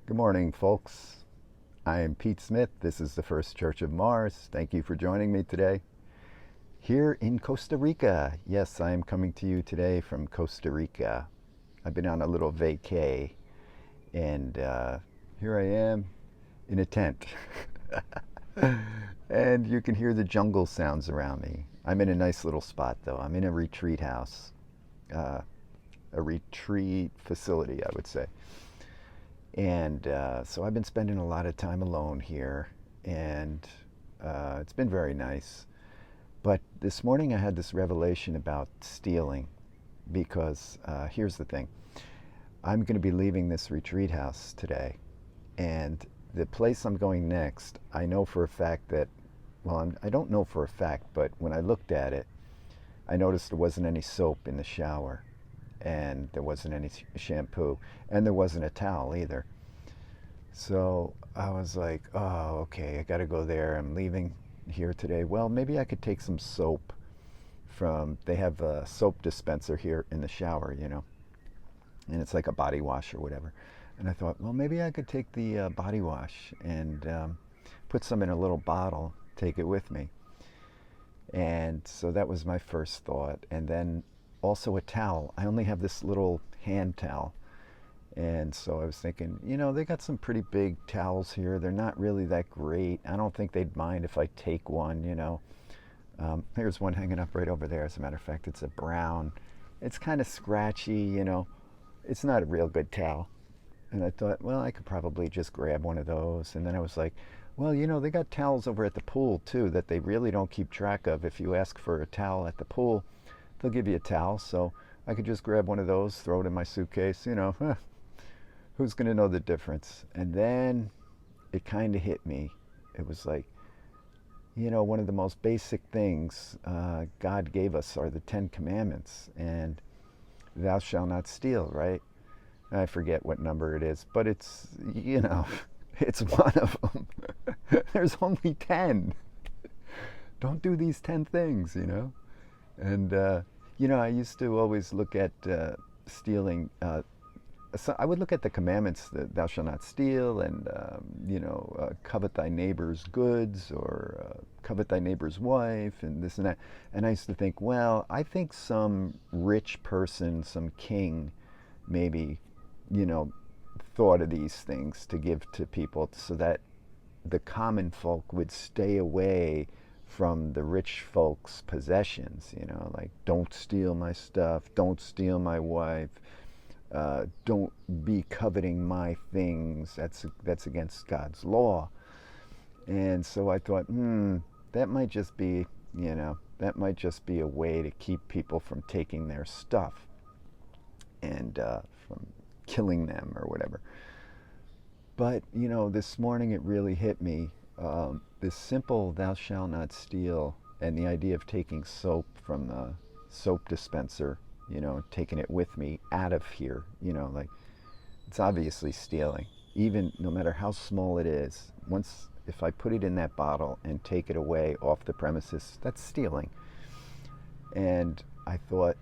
Good morning, folks. I am Pete Smith. This is the First Church of Mars. Thank you for joining me today here in Costa Rica. Yes, I am coming to you today from Costa Rica. I've been on a little vacay, and here I am in a tent. And you can hear the jungle sounds around me. I'm in a nice little spot, though. I'm in a retreat house, uh, a retreat facility, I would say. And so I've been spending a lot of time alone here, and it's been very nice. But this morning I had this revelation about stealing because here's the thing. I'm going to be leaving this retreat house today, and the place I'm going next, I know for a fact that, well, I don't know for a fact, but when I looked at it, I noticed there wasn't any soap in the shower, and there wasn't any shampoo, and there wasn't a towel either. So I was like, oh, okay, I got to go there. I'm leaving here today. Well, maybe I could take some soap they have a soap dispenser here in the shower, and it's like a body wash or whatever. And I thought, well, maybe I could take the body wash and put some in a little bottle, take it with me. And so that was my first thought. And then also a towel. I only have this little hand towel. And so I was thinking, they got some pretty big towels here. They're not really that great. I don't think they'd mind if I take one. Here's one hanging up right over there. As a matter of fact, it's a brown. It's kind of scratchy. It's not a real good towel. And I thought, well, I could probably just grab one of those. And then I was like, well, they got towels over at the pool, too, that they really don't keep track of. If you ask for a towel at the pool, they'll give you a towel. So I could just grab one of those, throw it in my suitcase, who's going to know the difference? And then it kind of hit me. It was like, one of the most basic things God gave us are the Ten Commandments. And thou shalt not steal, right? I forget what number it is, but it's, it's one of them. There's only 10. Don't do these 10 things. And, I used to always look at stealing. So I would look at the commandments that thou shalt not steal and, covet thy neighbor's goods or covet thy neighbor's wife and this and that. And I used to think, well, I think some rich person, some king, maybe, thought of these things to give to people so that the common folk would stay away from the rich folks' possessions, like don't steal my stuff, don't steal my wife, don't be coveting my things. That's against God's law. And so I thought, that might just be, that might just be a way to keep people from taking their stuff and from killing them or whatever. But this morning it really hit me. This simple "thou shalt not steal" and the idea of taking soap from the soap dispenser, taking it with me out of here, like it's obviously stealing. Even no matter how small it is, once if I put it in that bottle and take it away off the premises, that's stealing. And I thought,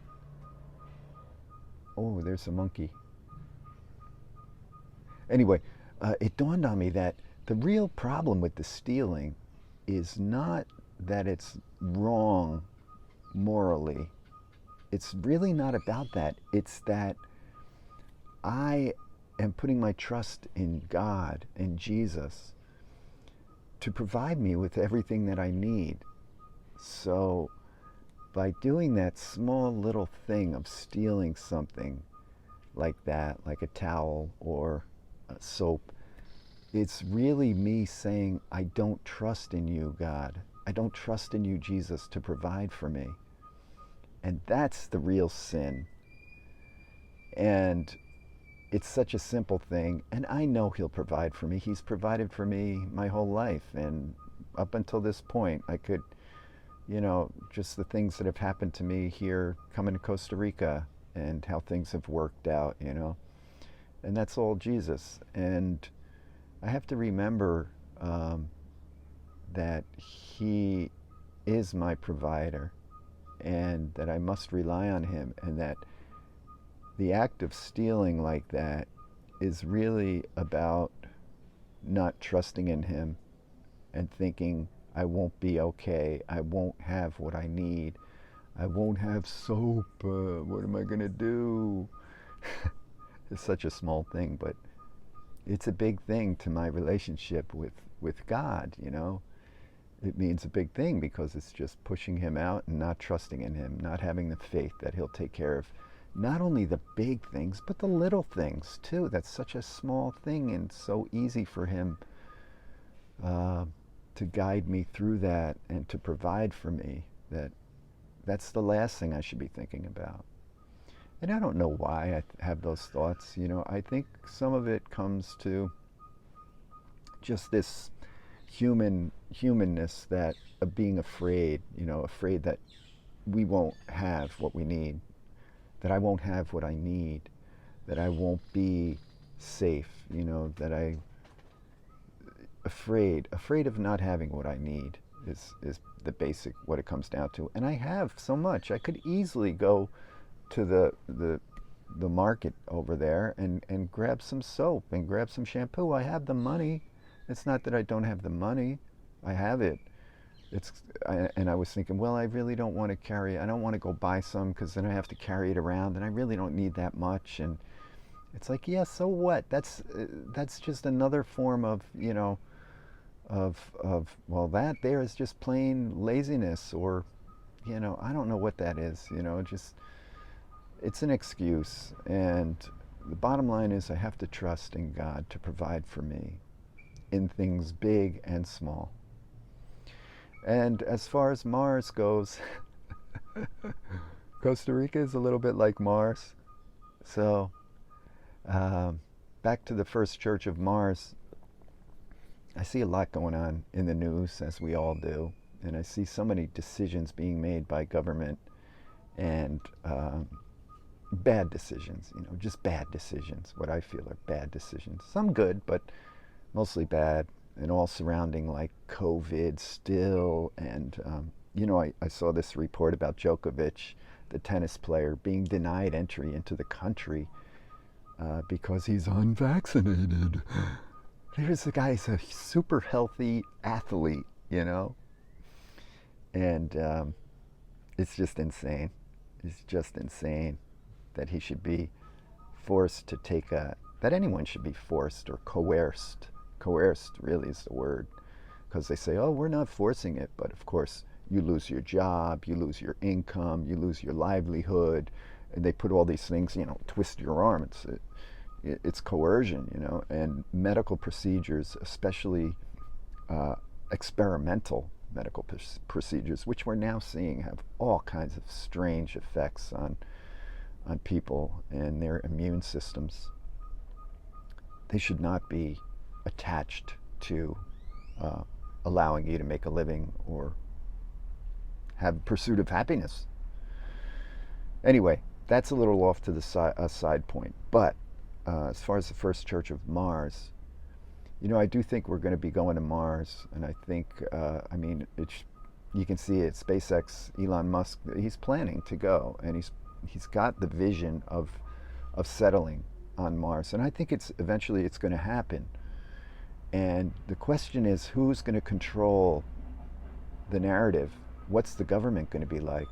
oh, there's a monkey. Anyway, it dawned on me that the real problem with the stealing is not that it's wrong morally. It's really not about that. It's that I am putting my trust in God and Jesus to provide me with everything that I need. So by doing that small little thing of stealing something like that, like a towel or soap, it's really me saying, I don't trust in you, God. I don't trust in you, Jesus, to provide for me. And that's the real sin. And it's such a simple thing. And I know he'll provide for me. He's provided for me my whole life. And up until this point, I could, just the things that have happened to me here coming to Costa Rica and how things have worked out, And that's all Jesus. And I have to remember that he is my provider and that I must rely on him, and that the act of stealing like that is really about not trusting in him and thinking, I won't be okay, I won't have what I need, I won't have soap, what am I going to do? It's such a small thing, but it's a big thing to my relationship with God, you know. It means a big thing because it's just pushing him out and not trusting in him, not having the faith that he'll take care of not only the big things, but the little things too. That's such a small thing and so easy for him to guide me through that and to provide for me. That's the last thing I should be thinking about. And I don't know why I have those thoughts. You know, I think some of it comes to just this humanness that of being afraid, you know, afraid that we won't have what we need, that I won't have what I need, that I won't be safe, you know, that I afraid of not having what I need is the basic what it comes down to. And I have so much. I could easily go to the market over there and grab some soap and grab some shampoo. I have the money. It's not that I don't have the money. I have it. And I was thinking, well, I really don't want to carry, I don't want to go buy some because then I have to carry it around and I really don't need that much. And it's like, yeah, so what? That's just another form of, you know, well, that there is just plain laziness, or, you know, I don't know what that is, you know, just, it's an excuse. And the bottom line is I have to trust in God to provide for me in things big and small. And as far as Mars goes, Costa Rica is a little bit like Mars. So, back to the First Church of Mars, I see a lot going on in the news, as we all do. And I see so many decisions being made by government, and bad decisions, you know, just bad decisions, what I feel are bad decisions. Some good, but mostly bad, and all surrounding like COVID still. And, you know, I saw this report about Djokovic, the tennis player, being denied entry into the country because he's unvaccinated. Here's the guy, he's a super healthy athlete, you know? And it's just insane. It's just insane that he should be forced to take that anyone should be forced or coerced. Coerced really is the word, because they say, oh, we're not forcing it, but of course you lose your job, you lose your income, you lose your livelihood, and they put all these things, you know, twist your arm. It's coercion, you know. And medical procedures, especially experimental medical procedures, which we're now seeing have all kinds of strange effects on people and their immune systems. They should not be attached to allowing you to make a living or have pursuit of happiness. Anyway, that's a little off to the side point. But as far as the First Church of Mars, you know, I do think we're going to be going to Mars. And I think, I mean, you can see it, SpaceX, Elon Musk, he's planning to go. And he's got the vision of settling on Mars. And I think eventually it's going to happen. And the question is, who's going to control the narrative? What's the government going to be like?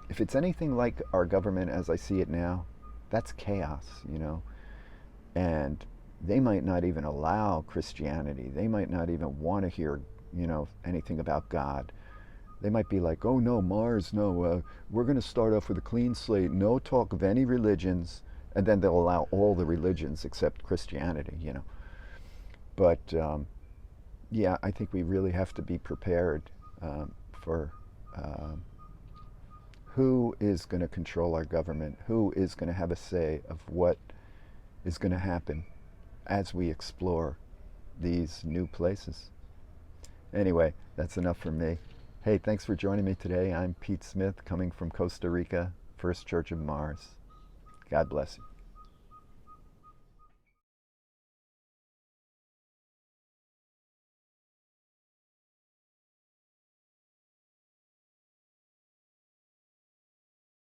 If it's anything like our government as I see it now, that's chaos, you know. And they might not even allow Christianity. They might not even want to hear, you know, anything about God. They might be like, oh no, Mars, no, we're going to start off with a clean slate, no talk of any religions, and then they'll allow all the religions except Christianity, you know. But yeah, I think we really have to be prepared for who is going to control our government, who is going to have a say of what is going to happen as we explore these new places. Anyway, that's enough for me. Hey, thanks for joining me today. I'm Pete Smith, coming from Costa Rica, First Church of Mars. God bless you.